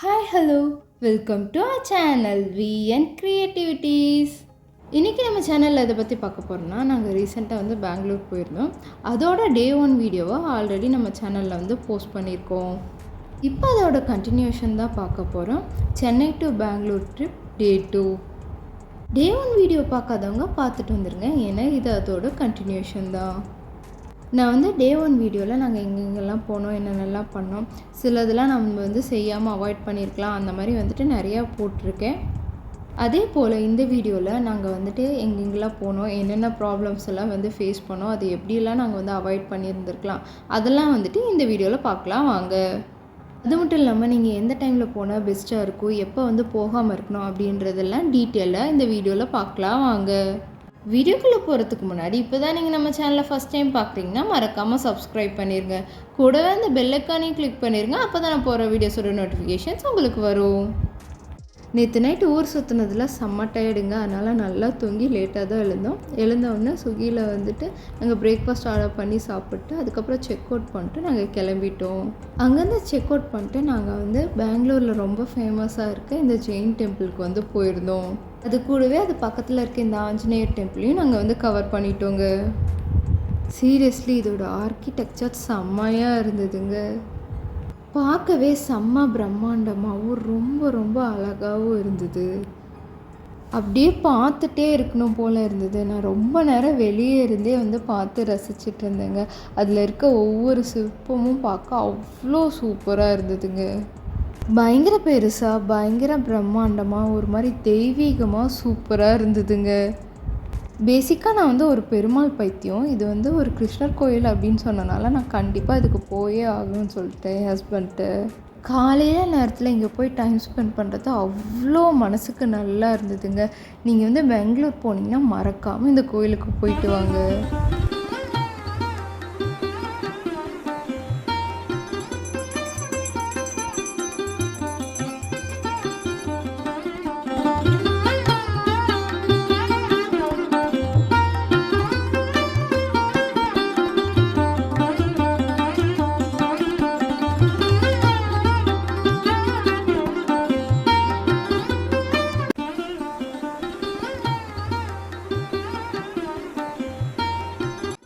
Hi hello welcome to our channel VN creativities. இன்றைக்கி நம்ம சேனலில் இதை பற்றி பார்க்க போகிறோம்னா, நாங்கள் ரீசெண்டாக வந்து பெங்களூர் போயிருந்தோம். அதோட டே 1 வீடியோவை ஆல்ரெடி நம்ம சேனலில் வந்து போஸ்ட் பண்ணியிருக்கோம். இப்போ அதோட கண்டினியூஷன் தான் பார்க்க போகிறோம். Chennai to Bangalore trip day 2. Day 1 video பார்க்காதவங்க பார்த்துட்டு வந்துடுங்க, ஏன்னா இது அதோட கண்டினியூஷன் தான். நான் வந்து டே 1 வீடியோவில் நாங்கள் எங்கெங்கெல்லாம் போனோம், என்னென்னலாம் பண்ணோம், சிலதெல்லாம் நம்ம வந்து செய்யாமல் அவாய்ட் பண்ணியிருக்கலாம், அந்த மாதிரி வந்துட்டு நிறையா போட்டிருக்கேன். அதே போல் இந்த வீடியோவில் நாங்கள் வந்துட்டு எங்கெங்கெல்லாம் போனோம், என்னென்ன ப்ராப்ளம்ஸ் எல்லாம் வந்து ஃபேஸ் பண்ணோம், அது எப்படியெல்லாம் நாங்கள் வந்து அவாய்ட் பண்ணியிருந்துருக்கலாம், அதெல்லாம் வந்துட்டு இந்த வீடியோவில் பார்க்கலாம் வாங்க. அது மட்டும் இல்லாமல் நீங்கள் எந்த டைமில் போனால் பெஸ்ட்டாக இருக்கும், எப்போ வந்து போகாமல் இருக்கணும் அப்படின்றதெல்லாம் டீட்டெயிலாக இந்த வீடியோவில் பார்க்கலாம் வாங்க. வீடியோக்குள்ளே போகிறதுக்கு முன்னாடி இப்போ தான் நீங்கள் நம்ம சேனலை ஃபஸ்ட் டைம் பார்க்குறீங்கன்னா மறக்காமல் சப்ஸ்கிரைப் பண்ணிடுங்க. கூடவே அந்த பெல் ஐக்கானையும் கிளிக் பண்ணிடுங்க. அப்போ தான் நான் போகிற வீடியோஸோட நோட்டிஃபிகேஷன்ஸ் உங்களுக்கு வரும். நேற்று நைட்டு ஊர் சுற்றுனதில் செம்ம டயர்டுங்க, அதனால் நல்லா தூங்கி லேட்டாக தான் எழுந்தோடனே ஸ்விக்கியில் வந்துட்டு நாங்கள் பிரேக்ஃபாஸ்ட் ஆர்டர் பண்ணி சாப்பிட்டு அதுக்கப்புறம் செக் அவுட் பண்ணிட்டு நாங்கள் கிளம்பிட்டோம். அங்கேருந்து செக் அவுட் பண்ணிட்டு நாங்கள் வந்து பெங்களூரில் ரொம்ப ஃபேமஸாக இருக்க இந்த ஜெயின் டெம்பிளுக்கு வந்து போயிருந்தோம். அது கூடவே அது பக்கத்தில் இருக்க இந்த ஆஞ்சநேயர் டெம்பிளையும் நாங்கள் வந்து கவர் பண்ணிட்டோங்க. சீரியஸ்லி இதோட ஆர்கிடெக்சர் செம்மையாக இருந்ததுங்க. பார்க்கவே செம்ம பிரம்மாண்டமாகவும் ரொம்ப ரொம்ப அழகாகவும் இருந்தது. அப்படியே பார்த்துட்டே இருக்கணும் போல் இருந்தது. நான் ரொம்ப நேரம் வெளியே இருந்தே வந்து பார்த்து ரசிச்சுட்டு இருந்தேங்க. அதில் இருக்க ஒவ்வொரு சிற்பமும் பார்க்க அவ்வளோ சூப்பராக இருந்ததுங்க. பயங்கர பெருசாக, பயங்கர பிரம்மாண்டமாக, ஒரு மாதிரி தெய்வீகமாக சூப்பராக இருந்ததுங்க. பேசிக்காக நான் வந்து ஒரு பெருமாள் பைத்தியம். இது வந்து ஒரு கிருஷ்ணர் கோயில் அப்படின்னு சொன்னனால நான் கண்டிப்பாக இதுக்கு போயே ஆகணும்னு சொல்லிட்டேன் என் ஹஸ்பண்ட்டு. காலையில் நேரத்தில் இங்கே போய் டைம் ஸ்பெண்ட் பண்ணுறது அவ்வளோ மனசுக்கு நல்லா இருந்ததுங்க. நீங்கள் வந்து பெங்களூர் போனீங்கன்னா மறக்காமல் இந்த கோயிலுக்கு போயிட்டு வாங்க.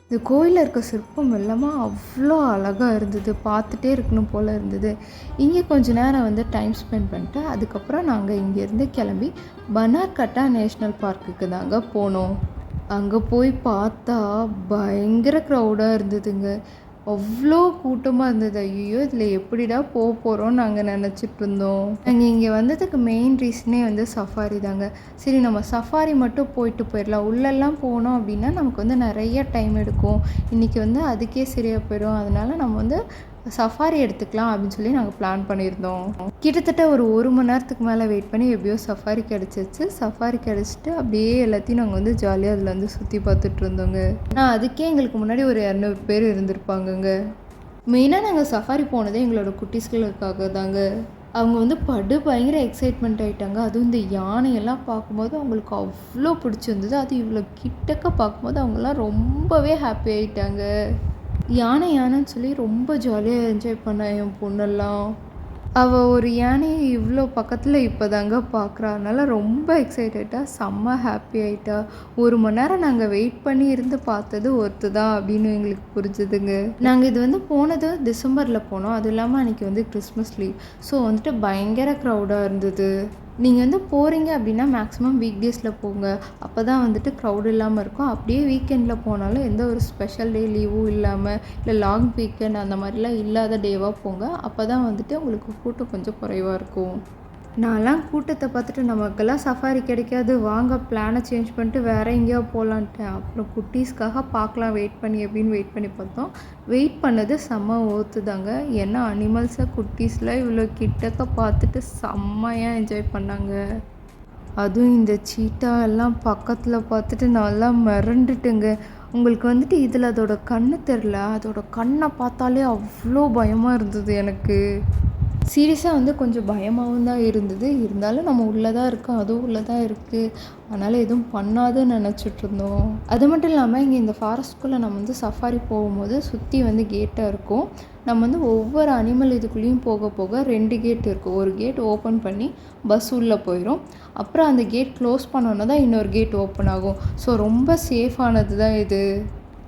இந்த கோயிலில் இருக்க சிற்பம் எல்லாமே அவ்வளோ அழகாக இருந்தது, பார்த்துட்டே இருக்கணும் போல் இருந்தது. இங்கே கொஞ்சம் நேரம் வந்து டைம் ஸ்பெண்ட் பண்ணிட்டு அதுக்கப்புறம் நாங்கள் இங்கேருந்து கிளம்பி பனார்கட்டா நேஷ்னல் பார்க்குக்கு தாங்க போனோம். அங்கே போய் பார்த்தா பயங்கர க்ரௌடாக இருந்ததுங்க. அவ்வளோ கூட்டமாக இருந்தது. ஐயோ இதில் எப்படிடா போக போகிறோம்னு நாங்கள் நினச்சிட்டு இருந்தோம். நாங்கள் இங்கே வந்ததுக்கு மெயின் ரீசனே வந்து சஃபாரி தாங்க. சரி நம்ம சஃபாரி மட்டும் போயிடலாம். உள்ளெல்லாம் போனோம் அப்படின்னா நமக்கு வந்து நிறைய டைம் எடுக்கும். இன்றைக்கி வந்து அதுக்கே சரியாக போயிடும். அதனால் நம்ம வந்து சஃபாரி எடுத்துக்கலாம் அப்படின்னு சொல்லி நாங்கள் பிளான் பண்ணியிருந்தோம். கிட்டத்தட்ட ஒரு மணி நேரத்துக்கு மேலே வெயிட் பண்ணி எப்படியோ சஃபாரி கிடச்சிச்சு. சஃபாரி கிடச்சிட்டு அப்படியே எல்லாத்தையும் நாங்கள் வந்து ஜாலியாக அதில் வந்து சுற்றி பார்த்துட்டு இருந்தோங்க. ஆனால் அதுக்கே எங்களுக்கு முன்னாடி ஒரு 200 பேர் இருந்திருப்பாங்கங்க. மெயினாக நாங்கள் சஃபாரி போனதே எங்களோட குட்டீஸ்களுக்காக தாங்க. அவங்க வந்து பயங்கர எக்ஸைட்மெண்ட் ஆகிட்டாங்க. அதுவும் இந்த யானையெல்லாம் பார்க்கும்போது அவங்களுக்கு அவ்வளோ பிடிச்சிருந்தது. அது இவ்வளோ கிட்டக்க பார்க்கும்போது அவங்களாம் ரொம்பவே ஹாப்பி ஆகிட்டாங்க. யானைன்னு சொல்லி ரொம்ப ஜாலியாக என்ஜாய் பண்ண என் பொண்ணெல்லாம். அவள் ஒரு யானையை இவ்வளோ பக்கத்தில் இப்போ தாங்க பார்க்குறா. அதனால் ரொம்ப எக்ஸைட்டடாக செம்ம ஹாப்பி ஆகிட்டா. 1 மணி நேரம் நாங்கள் வெயிட் பண்ணி இருந்து பார்த்தது ஒருத்து தான் அப்படின்னு எங்களுக்கு புரிஞ்சுதுங்க. நாங்கள் இது வந்து போனது டிசம்பரில் போனோம். அதுவும் இல்லாமல் அன்றைக்கி வந்து கிறிஸ்மஸ் லீவ். ஸோ வந்துட்டு பயங்கர க்ரௌடாக இருந்தது. நீங்கள் வந்து போகிறீங்க அப்படின்னா மேக்ஸிமம் வீக் டேஸில் போங்க, அப்போ தான் வந்துட்டு க்ரௌட் இல்லாமல் இருக்கும். அப்படியே வீக்கெண்டில் போனாலும் எந்த ஒரு ஸ்பெஷல் டே லீவும் இல்லாமல், இல்லை லாங் வீக்கெண்ட் அந்த மாதிரிலாம் இல்லாத டேவாக போங்க. அப்போ தான் வந்துட்டு உங்களுக்கு கூட்டம் கொஞ்சம் குறைவாக இருக்கும். நான்லாம் கூட்டத்தை பார்த்துட்டு நமக்கெல்லாம் சஃபாரி கிடைக்காது, வாங்க பிளானை சேஞ்ச் பண்ணிட்டு வேறு எங்கேயோ போகலான்ட்டேன். அப்புறம் குட்டீஸ்க்காக பார்க்கலாம் வெயிட் பண்ணி அப்படின்னு வெயிட் பண்ணி பார்த்தோம். வெயிட் பண்ணது செம்ம ஓத்துதாங்க. ஏன்னா அனிமல்ஸை குட்டீஸில் இவ்வளோ கிட்டக்க பார்த்துட்டு செம்மையாக என்ஜாய் பண்ணாங்க. அதுவும் இந்த சீட்டா எல்லாம் பக்கத்தில் பார்த்துட்டு நல்லா மிரண்டுட்டுங்க. உங்களுக்கு வந்துட்டு இதில் அதோட கண்ணு தெரில, அதோட கண்ணை பார்த்தாலே அவ்வளோ பயமாக இருந்தது எனக்கு. சீரியஸாக வந்து கொஞ்சம் பயமாகவும் தான் இருந்தது. இருந்தாலும் நம்ம உள்ளே தான் இருக்கோம், அதுவும் உள்ளே தான் இருக்குது. அதனால் எதுவும் பண்ணாதுன்னு நினச்சிட்ருந்தோம். அது மட்டும் இல்லாமல் இங்கே இந்த ஃபாரஸ்ட்குள்ளே நம்ம வந்து சஃபாரி போகும்போது சுற்றி வந்து கேட்டாக இருக்கும். நம்ம வந்து ஒவ்வொரு அனிமல் இதுக்குள்ளேயும் போக போக 2 கேட் இருக்கும். ஒரு கேட் ஓப்பன் பண்ணி பஸ் உள்ளே போயிடும். அப்புறம் அந்த கேட் க்ளோஸ் பண்ணோன்னா தான் இன்னொரு கேட் ஓப்பன் ஆகும். ஸோ ரொம்ப சேஃபானது தான் இது.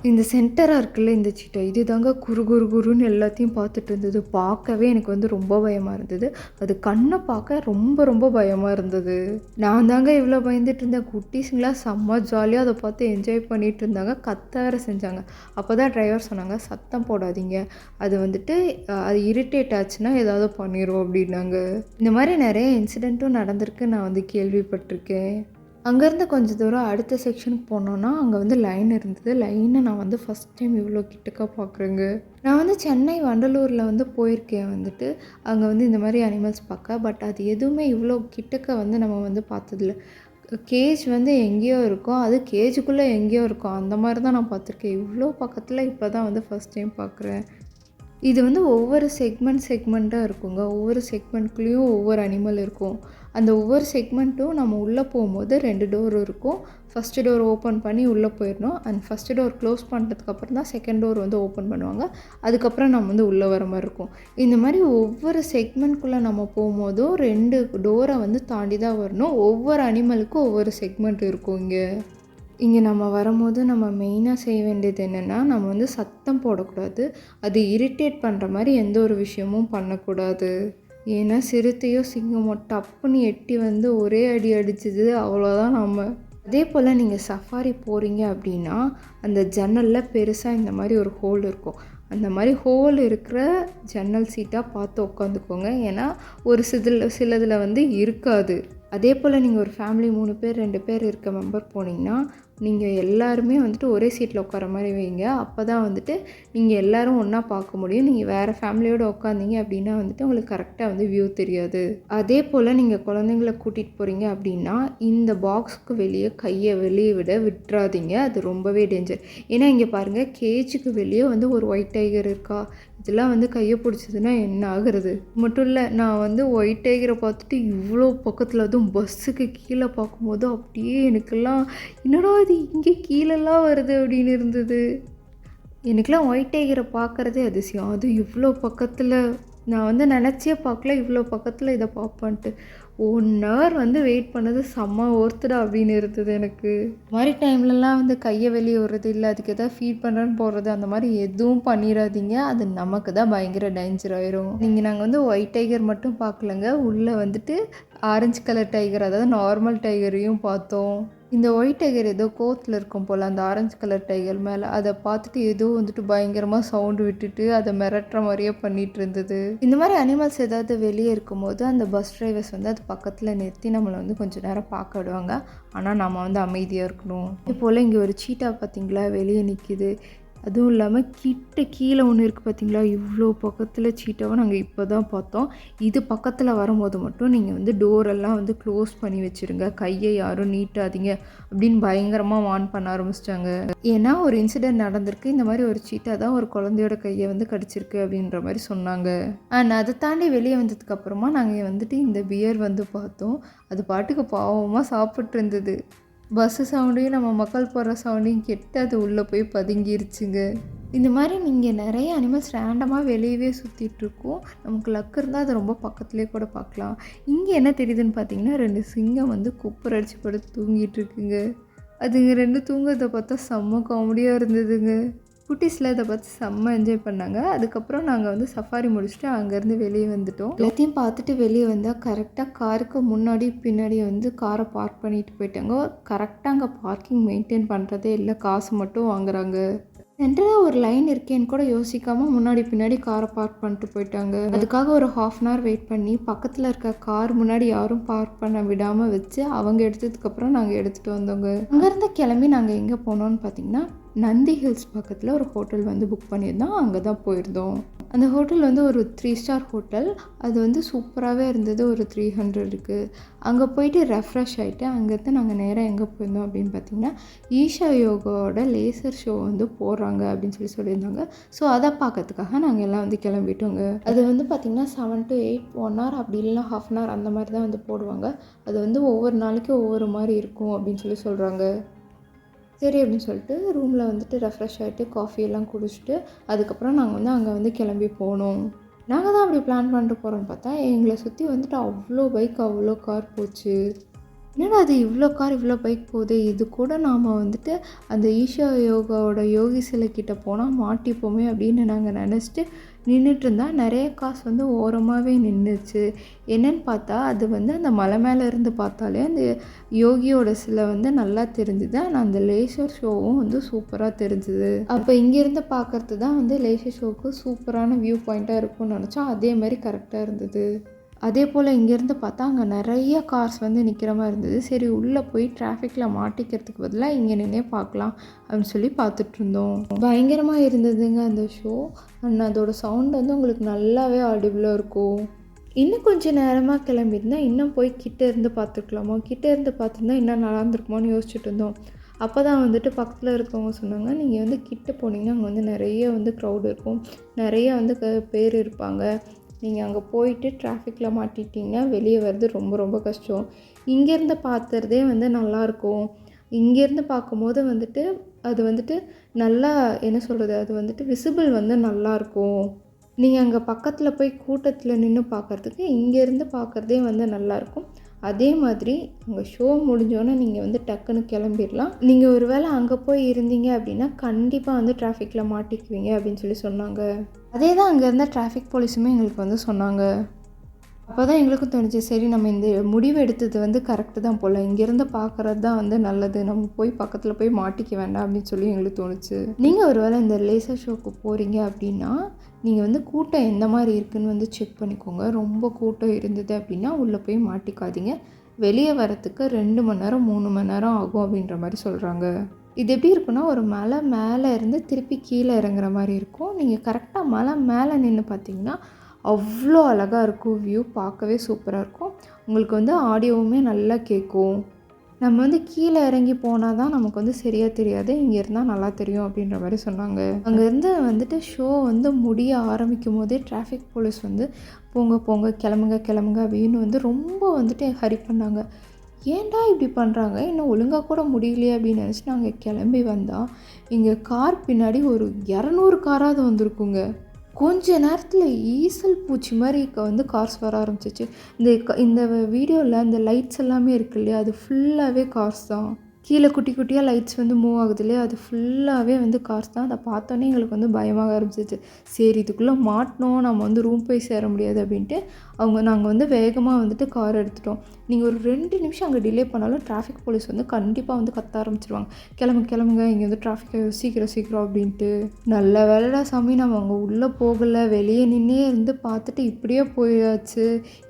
இந்த சென்டராக இருக்குல்ல இந்த சீட்டா, இது தாங்க குறு குறு குருன்னு எல்லாத்தையும் பார்த்துட்டு இருந்தது. பார்க்கவே எனக்கு வந்து ரொம்ப பயமாக இருந்தது. அது கண்ணை பார்க்க ரொம்ப ரொம்ப பயமாக இருந்தது. நான் தாங்க இவ்வளோ பயந்துட்டு இருந்தேன். குட்டீஸுங்களாம் செம்ம ஜாலியாக அதை பார்த்து என்ஜாய் பண்ணிகிட்டு இருந்தாங்க. கத்த வேறு செஞ்சாங்க. அப்போ தான் டிரைவர் சொன்னாங்க, சத்தம் போடாதீங்க, அது வந்துட்டு அது இரிட்டேட் ஆச்சுன்னா ஏதாவது பண்ணிடும் அப்படின்னாங்க. இந்த மாதிரி நிறைய இன்சிடெண்ட்டும் நடந்திருக்கு, நான் வந்து கேள்விப்பட்டிருக்கேன். அங்கேருந்து கொஞ்சம் தூரம் அடுத்த செக்ஷனுக்கு போனோன்னா அங்கே வந்து லைன் இருந்தது. லைனை நான் வந்து ஃபஸ்ட் டைம் இவ்வளோ கிட்டக்க பார்க்குறேங்க. நான் வந்து சென்னை வண்டலூரில் வந்து போயிருக்கேன் வந்துட்டு அங்கே வந்து இந்த மாதிரி அனிமல்ஸ் பார்க்க. பட் அது எதுவுமே இவ்வளோ கிட்டக்க வந்து நம்ம வந்து பார்த்ததில்ல. கேஜ் வந்து எங்கேயோ இருக்கும், அது கேஜுக்குள்ளே எங்கேயோ இருக்கும், அந்த மாதிரி தான் நான் பார்த்துருக்கேன். இவ்வளோ பக்கத்தில் இப்போ தான் வந்து ஃபஸ்ட் டைம் பார்க்குறேன். இது வந்து ஒவ்வொரு செக்மெண்ட்டாக இருக்குங்க. ஒவ்வொரு செக்மெண்ட்குள்ளேயும் ஒவ்வொரு அனிமல் இருக்கும். அந்த ஒவ்வொரு செக்மெண்ட்டும் நம்ம உள்ளே போகும்போது 2 டோர் இருக்கும். ஃபஸ்ட்டு டோர் ஓப்பன் பண்ணி உள்ளே போயிடணும். அண்ட் ஃபஸ்ட்டு டோர் க்ளோஸ் பண்ணுறதுக்கப்புறம் தான் செகண்ட் டோர் வந்து ஓப்பன் பண்ணுவாங்க. அதுக்கப்புறம் நம்ம வந்து உள்ளே வர மாதிரி இருக்கும். இந்த மாதிரி ஒவ்வொரு செக்மெண்ட்குள்ளே நம்ம போகும்போதும் 2 டோரை வந்து தாண்டி தான் வரணும். ஒவ்வொரு அனிமலுக்கும் ஒவ்வொரு செக்மெண்ட் இருக்கும் இங்கே நம்ம வரும்போது நம்ம மெயினாக செய்ய வேண்டியது என்னென்னா, நம்ம வந்து சத்தம் போடக்கூடாது. அது இரிட்டேட் பண்ணுற மாதிரி எந்த ஒரு விஷயமும் பண்ணக்கூடாது. ஏன்னா சிறுத்தையோ சிங்கமோ டப்புன்னு எட்டி வந்து ஒரே அடி அடிச்சிது, அவ்வளோதான் நம்ம. அதே போல் நீங்கள் சஃபாரி போகிறீங்க அப்படின்னா அந்த ஜன்னலில் பெருசாக இந்த மாதிரி ஒரு ஹோல் இருக்கும். அந்த மாதிரி ஹோல் இருக்கிற ஜன்னல் சீட்டாக பார்த்து உட்காந்துக்கோங்க. ஏன்னா ஒரு சிலதில் வந்து இருக்காது. அதே போல் நீங்கள் ஒரு ஃபேமிலி 3 பேர் 2 பேர் இருக்க மெம்பர் போனீங்கன்னா நீங்கள் எல்லாருமே வந்துட்டு ஒரே சீட்டில் உட்கார மாதிரி வைங்க. அப்போ தான் வந்துட்டு நீங்கள் எல்லோரும் ஒன்றா பார்க்க முடியும். நீங்கள் வேறு ஃபேமிலியோடு உட்காந்திங்க அப்படின்னா வந்துட்டு உங்களுக்கு கரெக்டாக வந்து வியூ தெரியாது. அதே போல் நீங்கள் குழந்தைங்கள கூட்டிகிட்டு போகிறீங்க அப்படின்னா இந்த பாக்ஸுக்கு வெளியே கையை வெளியே விட்டுறாதீங்க. அது ரொம்பவே டேஞ்சர். ஏன்னா இங்கே பாருங்கள், கேஜுக்கு வெளியே வந்து ஒரு ஒயிட் டைகர் இருக்கா. இதெல்லாம் வந்து கையை பிடிச்சதுன்னா என்ன ஆகுறது? மட்டும் இல்லை, நான் வந்து ஒயிட் டைகரை பார்த்துட்டு இவ்வளோ பக்கத்தில், அதுவும் பஸ்ஸுக்கு கீழே பார்க்கும்போது அப்படியே எனக்கெல்லாம் என்னடா இது இங்கே கீழெல்லாம் வருது அப்படின்னு இருந்தது. எனக்கெல்லாம் ஒயிட் டைகரை பார்க்குறதே அதிசயம். அது இவ்வளோ பக்கத்தில் நான் வந்து நினச்சே பார்க்கல இவ்வளோ பக்கத்தில் இதை பார்ப்பேன்ட்டு. 1 ஹவர் வந்து வெயிட் பண்ணது செம்ம ஒர்த்துடா அப்படின்னு இருந்தது எனக்கு. மாதிரி டைம்லலாம் வந்து கையை வெளியே விடுறது, இல்லை அதுக்கு எதாவது ஃபீட் பண்ணுறேன்னு போடுறது, அந்த மாதிரி எதுவும் பண்ணிடாதீங்க. அது நமக்கு தான் பயங்கர டேஞ்சர் ஆயிரும். நாங்கள் வந்து ஒயிட் டைகர் மட்டும் பார்க்கலங்க, உள்ளே வந்துட்டு ஆரஞ்சு கலர் டைகர், அதாவது நார்மல் டைகரையும் பார்த்தோம். இந்த ஒயிட் டைகர் ஏதோ கோத்தில் இருக்கும் போல் அந்த ஆரஞ்சு கலர் டைகர் மேலே. அதை பார்த்துட்டு ஏதோ வந்துட்டு பயங்கரமாக சவுண்டு விட்டுட்டு அதை மிரட்டுற மாதிரியே பண்ணிகிட்டு இருந்தது. இந்த மாதிரி அனிமல்ஸ் ஏதாவது வெளியே இருக்கும்போது அந்த பஸ் டிரைவர்ஸ் வந்து அது பக்கத்தில் நிறுத்தி நம்மளை வந்து கொஞ்சம் நேரம் பார்க்க விடுவாங்க. ஆனால் நம்ம வந்து அமைதியாக இருக்கணும். இதே போல் இங்கே ஒரு சீட்டா பார்த்திங்களா வெளியே நிற்கிது. அதுவும் இல்லாமல் கீழே ஒன்று இருக்குது பார்த்திங்களா, இவ்வளோ பக்கத்தில் சீட்டாவை நாங்கள் இப்போ தான் பார்த்தோம். இது பக்கத்தில் வரும்போது மட்டும் நீங்கள் வந்து டோரெல்லாம் வந்து க்ளோஸ் பண்ணி வச்சுருங்க, கையை யாரும் நீட்டாதீங்க அப்படின்னு பயங்கரமாக வார்ன் பண்ண ஆரம்பிச்சிட்டாங்க. ஏன்னா ஒரு இன்சிடெண்ட் நடந்திருக்கு, இந்த மாதிரி ஒரு சீட்டா தான் ஒரு குழந்தையோட கையை வந்து கடிச்சிருக்கு அப்படின்ற மாதிரி சொன்னாங்க. அண்ட் அதை தாண்டி வெளியே வந்ததுக்கப்புறமா நாங்கள் வந்துட்டு இந்த பியர் வந்து பார்த்தோம். அது பாட்டுக்கு பாவமாக சாப்பிட்டு இருந்தது. பஸ்ஸு சவுண்டையும் நம்ம மக்கள் போடுற சவுண்டையும் கெட்டு அது உள்ளே போய் பதுங்கிருச்சுங்க. இந்த மாதிரி நீங்கள் நிறைய அனிமல்ஸ் ரேண்டமாக வெளியவே சுற்றிட்டுருக்கோம். நமக்கு லக் இருந்தால் அது ரொம்ப பக்கத்துலேயே கூட பார்க்கலாம். இங்கே என்ன தெரியுதுன்னு பார்த்தீங்கன்னா 2 சிங்கம் வந்து குப்புரடிச்சு படுத்து தூங்கிட்டு இருக்குங்க. அதுங்க 2 தூங்குறதை பார்த்தா செம்ம காமெடியாக இருந்ததுங்க. குட்டீஸில் இதை பார்த்து செம்ம என்ஜாய் பண்ணாங்க. அதுக்கப்புறம் நாங்கள் வந்து சஃபாரி முடிச்சுட்டு அங்கேருந்து வெளியே வந்துட்டோம். எல்லாத்தையும் பார்த்துட்டு வெளியே வந்தால் கரெக்டாக காருக்கு முன்னாடி பின்னாடி வந்து காரை பார்க் பண்ணிட்டு போயிட்டாங்க. கரெக்டாக அங்கே பார்க்கிங் மெயின்டைன் பண்ணுறதே இல்லை, காசு மட்டும் வாங்குறாங்க. சென்டராக ஒரு லைன் இருக்கேன்னு கூட யோசிக்காமல் முன்னாடி பின்னாடி காரை பார்க் பண்ணிட்டு போயிட்டாங்க. அதுக்காக ஒரு 1/2 hour வெயிட் பண்ணி பக்கத்தில் இருக்க கார் முன்னாடி யாரும் பார்க் பண்ண விடாமல் வச்சு அவங்க எடுத்ததுக்கப்புறம் நாங்கள் எடுத்துகிட்டு வந்தோங்க. அங்கேருந்து கிளம்பி நாங்கள் எங்கே போனோம்னு பார்த்தீங்கன்னா நந்தி ஹில்ஸ் பக்கத்தில் ஒரு ஹோட்டல் வந்து புக் பண்ணியிருந்தோம், அங்கே தான் போயிருந்தோம். அந்த ஹோட்டல் வந்து ஒரு 3 ஸ்டார் ஹோட்டல். அது வந்து சூப்பராகவே இருந்தது. ஒரு 300க்கு அங்கே போயிட்டு ரெஃப்ரெஷ் ஆகிட்டு அங்கேருந்து நாங்கள் நேராக எங்கே போயிருந்தோம் அப்படின்னு பார்த்திங்கன்னா, ஈஷா யோகாவோட லேசர் ஷோ வந்து போடுறாங்க அப்படின்னு சொல்லியிருந்தாங்க. ஸோ அதை பார்க்கறதுக்காக நாங்கள் எல்லாம் வந்து கிளம்பிட்டோங்க. அது வந்து பார்த்திங்கன்னா 7 to 8 1 hour அப்படி இல்லைனா ½ hour அந்த மாதிரி தான் வந்து போடுவாங்க. அது வந்து ஒவ்வொரு நாளைக்கு ஒவ்வொரு மாதிரி இருக்கும் அப்படின்னு சொல்கிறாங்க. சரி அப்படின்னு சொல்லிட்டு ரூமில் வந்துட்டு ரெஃப்ரெஷ் ஆகிட்டு காஃபியெல்லாம் குடிச்சிட்டு அதுக்கப்புறம் நாங்கள் வந்து அங்கே வந்து கிளம்பி போனோம். நாங்கள் தான் அப்படி பிளான் பண்ணிட்டு போகிறோன்னு பார்த்தா எங்களை சுற்றி வந்துட்டு அவ்வளோ பைக் அவ்வளோ கார் போச்சு. என்னடா அது இவ்வளோ கார் இவ்வளோ பைக் போகுது, இது கூட நாம் வந்துட்டு அந்த ஈஷா யோகாவோட யோகி சிலைக்கிட்ட போனால் மாட்டிப்போமே அப்படின்னு நாங்கள் நினச்சிட்டு நின்றுட்டு இருந்தால் நிறைய காசு வந்து ஓரமாகவே நின்றுச்சு. என்னன்னு பார்த்தா அது வந்து அந்த மலை மேலே இருந்து பார்த்தாலே அந்த யோகியோட சிலை வந்து நல்லா தெரிஞ்சுது. ஆனால் அந்த லேசர் ஷோவும் வந்து சூப்பராக தெரிஞ்சுது. அப்போ இங்கேருந்து பார்க்குறது தான் வந்து லேசர் ஷோவுக்கு சூப்பரான வியூ பாயிண்ட்டாக இருக்கும்னு நினச்சோம். அதே மாதிரி கரெக்டாக இருந்தது. அதே போல் இங்கேருந்து பார்த்தா அங்கே நிறைய கார்ஸ் வந்து நிற்கிற மாதிரி இருந்தது. சரி உள்ளே போய் டிராஃபிக்கில் மாட்டிக்கிறதுக்கு பதிலாக இங்கே நின்னே பார்க்கலாம் அப்படின்னு சொல்லி பார்த்துட்ருந்தோம். பயங்கரமாக இருந்ததுங்க அந்த ஷோ. அண்ட் அதோட சவுண்ட் வந்து உங்களுக்கு நல்லாவே ஆடிபிளாக இருக்கும். இன்னும் கொஞ்சம் நேரமாக கிளம்பியிருந்தால் இன்னும் போய் கிட்டே இருந்து பார்த்துருக்கலாமோ, கிட்டே இருந்து பார்த்துருந்தா இன்னும் நல்லா இருந்திருக்குமோன்னு யோசிச்சுட்டு இருந்தோம். அப்போ தான் வந்துட்டு பக்கத்தில் இருக்கவங்க சொன்னாங்க, நீங்கள் வந்து கிட்டே போனீங்கன்னா அங்கே வந்து நிறைய வந்து க்ரௌட் இருக்கும், நிறைய வந்து பேர் இருப்பாங்க. நீங்கள் அங்கே போயிட்டு டிராஃபிக்கில் மாட்டிட்டிங்கன்னா வெளியே வர்றது ரொம்ப ரொம்ப கஷ்டம். இங்கேருந்து பார்த்துறதே வந்து நல்லாயிருக்கும். இங்கேருந்து பார்க்கும்போது வந்துட்டு அது வந்துட்டு நல்லா என்ன சொல்கிறது, அது வந்துட்டு விசிபிள் வந்து நல்லாயிருக்கும். நீங்கள் அங்கே பக்கத்தில் போய் கூட்டத்தில் நின்று பார்க்குறதுக்கு இங்கேருந்து பார்க்குறதே வந்து நல்லாயிருக்கும். அதே மாதிரி அங்கே ஷோ முடிஞ்சோன்னே நீங்கள் வந்து டக்குன்னு கிளம்பிடலாம். நீங்கள் ஒரு வேளை அங்கே போய் இருந்தீங்க அப்படின்னா கண்டிப்பாக வந்து டிராஃபிக்கில் மாட்டிக்குவீங்க அப்படின்னு சொன்னாங்க. அதே தான் அங்கே இருந்த டிராஃபிக் போலீஸுமே எங்களுக்கு வந்து சொன்னாங்க. அப்போ தான் எங்களுக்கும் தோணுச்சு, சரி நம்ம இந்த முடிவு எடுத்தது வந்து கரெக்டு தான் போல், இங்கேருந்து பார்க்குறது தான் வந்து நல்லது, நம்ம போய் பக்கத்தில் போய் மாட்டிக்க வேண்டாம் அப்படின்னு சொல்லி எங்களுக்கு தோணுச்சு. நீங்கள் ஒரு வேளை இந்த லேசர் ஷோக்கு போகிறீங்க அப்படின்னா நீங்கள் வந்து கூட்டம் எந்த மாதிரி இருக்குதுன்னு வந்து செக் பண்ணிக்கோங்க. ரொம்ப கூட்டம் இருந்தது அப்படின்னா உள்ளே போய் மாட்டிக்காதீங்க. வெளியே வரத்துக்கு 2 மணி நேரம் 3 மணி நேரம் ஆகும் அப்படின்ற மாதிரி சொல்கிறாங்க. இது எப்படி இருக்குன்னா, ஒரு மலை மேலே இருந்து திருப்பி கீழே இறங்குற மாதிரி இருக்கும். நீங்கள் கரெக்டாக மலை மேலே நின்று பார்த்தீங்கன்னா அவ்வளோ அழகாக இருக்கும். வியூ பார்க்கவே சூப்பராக இருக்கும். உங்களுக்கு வந்து ஆடியோவுமே நல்லா கேட்கும். நம்ம வந்து கீழே இறங்கி போனால் தான் நமக்கு வந்து சரியாக தெரியாது, இங்கே இருந்தால் நல்லா தெரியும் அப்படின்ற மாதிரி சொன்னாங்க. அங்கேருந்து வந்துட்டு ஷோ வந்து முடிய ஆரம்பிக்கும் போதே டிராஃபிக் போலீஸ் வந்து போங்க போங்க கிளம்புங்க கிளம்புங்க அப்படின்னு வந்து ரொம்ப வந்துட்டு ஹரி பண்ணாங்க. ஏன்டா இப்படி பண்ணுறாங்க, இன்னும் ஒழுங்காக கூட முடியலையே அப்படின்னு நினச்சி நாங்கள் கிளம்பி வந்தால் எங்கள் கார் பின்னாடி ஒரு 200 காராவது வந்திருக்குங்க. கொஞ்ச நேரத்தில் ஈசல் பூச்சி மாதிரி வந்து கார்ஸ் வர ஆரம்பிச்சிச்சு. இந்த வீடியோவில் அந்த லைட்ஸ் எல்லாமே இருக்கு இல்லையா, அது ஃபுல்லாகவே கார்ஸ் தான். கீழே குட்டி குட்டியாக லைட்ஸ் வந்து மூவ் ஆகுது இல்லையா, அது ஃபுல்லாகவே வந்து கார்ஸ் தான். அதை பார்த்தோன்னே எங்களுக்கு வந்து பயமாக ஆரம்பிச்சிச்சு. சரி இதுக்குள்ளே மாட்டினோம், நம்ம வந்து ரூம் போய் சேர முடியாது அப்படின்ட்டு நாங்கள் வந்து வேகமாக வந்துட்டு கார் எடுத்துட்டோம். நீங்கள் ஒரு 2 நிமிஷம் அங்கே டிலே பண்ணாலும் டிராஃபிக் போலீஸ் வந்து கண்டிப்பாக வந்து கத்த ஆரம்பிச்சிருவாங்க, கிளம்புங்க இங்கே வந்து டிராஃபிக்கை சீக்கிரம் அப்படின்ட்டு. நல்ல வேலைடா சாமி நம்ம அங்கே உள்ளே போகலை, வெளியே நின்னே இருந்து பார்த்துட்டு இப்படியே போயாச்சு.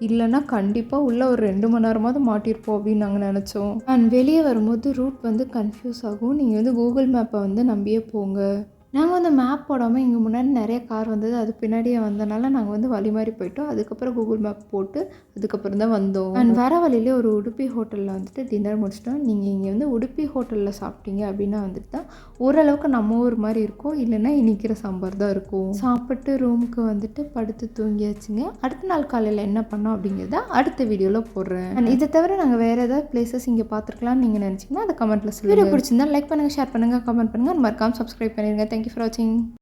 இல்லைன்னா கண்டிப்பாக உள்ளே ஒரு 2 மணி நேரமாவது மாட்டியிருப்போம் அப்படின்னு நாங்கள் நினச்சோம். அண்ட் வெளியே வரும்போது ரூட் வந்து கன்ஃபியூஸ் ஆகும். நீங்கள் வந்து கூகுள் மேப்பை வந்து நம்பியே போங்க. நாங்கள் வந்து மேப் போடாமல் இங்கே முன்னாடி நிறைய கார் வந்தது, அது பின்னாடியே வந்தனால நாங்கள் வந்து வழி மாதிரி போயிட்டோம். அதுக்கப்புறம் கூகுள் மேப் போட்டு அதுக்கப்புறம் தான் வந்தோம். அண்ட் வர வழியிலே ஒரு உடுப்பி ஹோட்டலில் வந்துட்டு டின்னர் முடிச்சிட்டோம். நீங்கள் இங்கே வந்து உடுப்பி ஹோட்டலில் சாப்பிட்டீங்க அப்படின்னா வந்துட்டு தான் ஓரளவுக்கு நம்ம ஊர் மாதிரி இருக்கும், இல்லைன்னா இனிக்கிற சாம்பார் தான் இருக்கும். சாப்பிட்டு ரூமுக்கு வந்துட்டு படுத்து தூங்கியாச்சுங்க. அடுத்த நாள் காலையில் என்ன பண்ணோம் அப்படிங்கிறத அடுத்த வீடியோவில் போடுறேன். அண்ட் இதை தவிர நாங்கள் வேறு ஏதாவது பிளேசஸ் இங்கே பார்த்துருக்கலாம்னு நீங்கள் நினச்சிங்கன்னா அதை கமெண்ட்டில் சொல்லுங்கள். வீடியோ பிடிச்சிருந்தா லைக் பண்ணுங்கள், ஷேர் பண்ணுங்கள், கமெண்ட் பண்ணுங்கள், மறக்காமல் சப்ஸ்கிரைப் பண்ணிடுங்க. Thank you for watching.